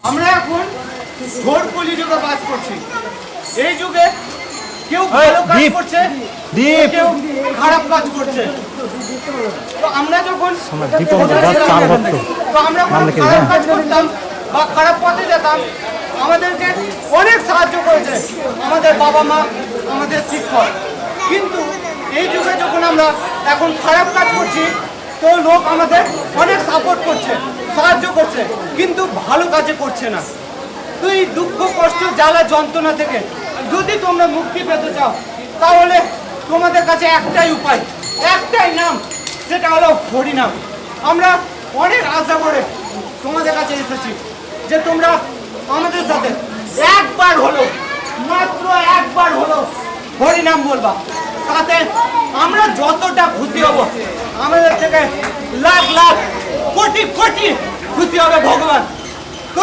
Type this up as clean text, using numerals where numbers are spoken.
আমরা এখন ঘোর কলিযুগে বাস করছি। এই যুগে কেউ ভালো কাজ করছে, কেউ খারাপ কাজ করছে। তো আমরা যখন খারাপ কাজ করতাম বা খারাপ পথে যেতাম, আমাদেরকে অনেক সাহায্য করেছে আমাদের বাবা মা, আমাদের শিক্ষক। কিন্তু এই যুগে যখন আমরা এখন খারাপ কাজ করছি, তো লোক আমাদের অনেক সাপোর্ট করছে, সাহায্য করছে, কিন্তু ভালো কাজে করছে না। তো এই দুঃখ কষ্ট জ্বালা যন্ত্রণা থেকে যদি তোমরা মুক্তি পেতে চাও, তাহলে তোমাদের কাছে একটাই উপায়, একটাই নাম, সেটা হলো হরিনাম। আমরা অনেক আশা করে তোমাদের কাছে এসেছি যে তোমরা আমাদের সাথে একবার হলো, মাত্র একবার হলো হরিনাম বলবা। তাতে আমরা যতটা খুশি হব, আমাদের থেকে লাখ লাখ কোটি কোটি খুশি হবে ভগবান। তো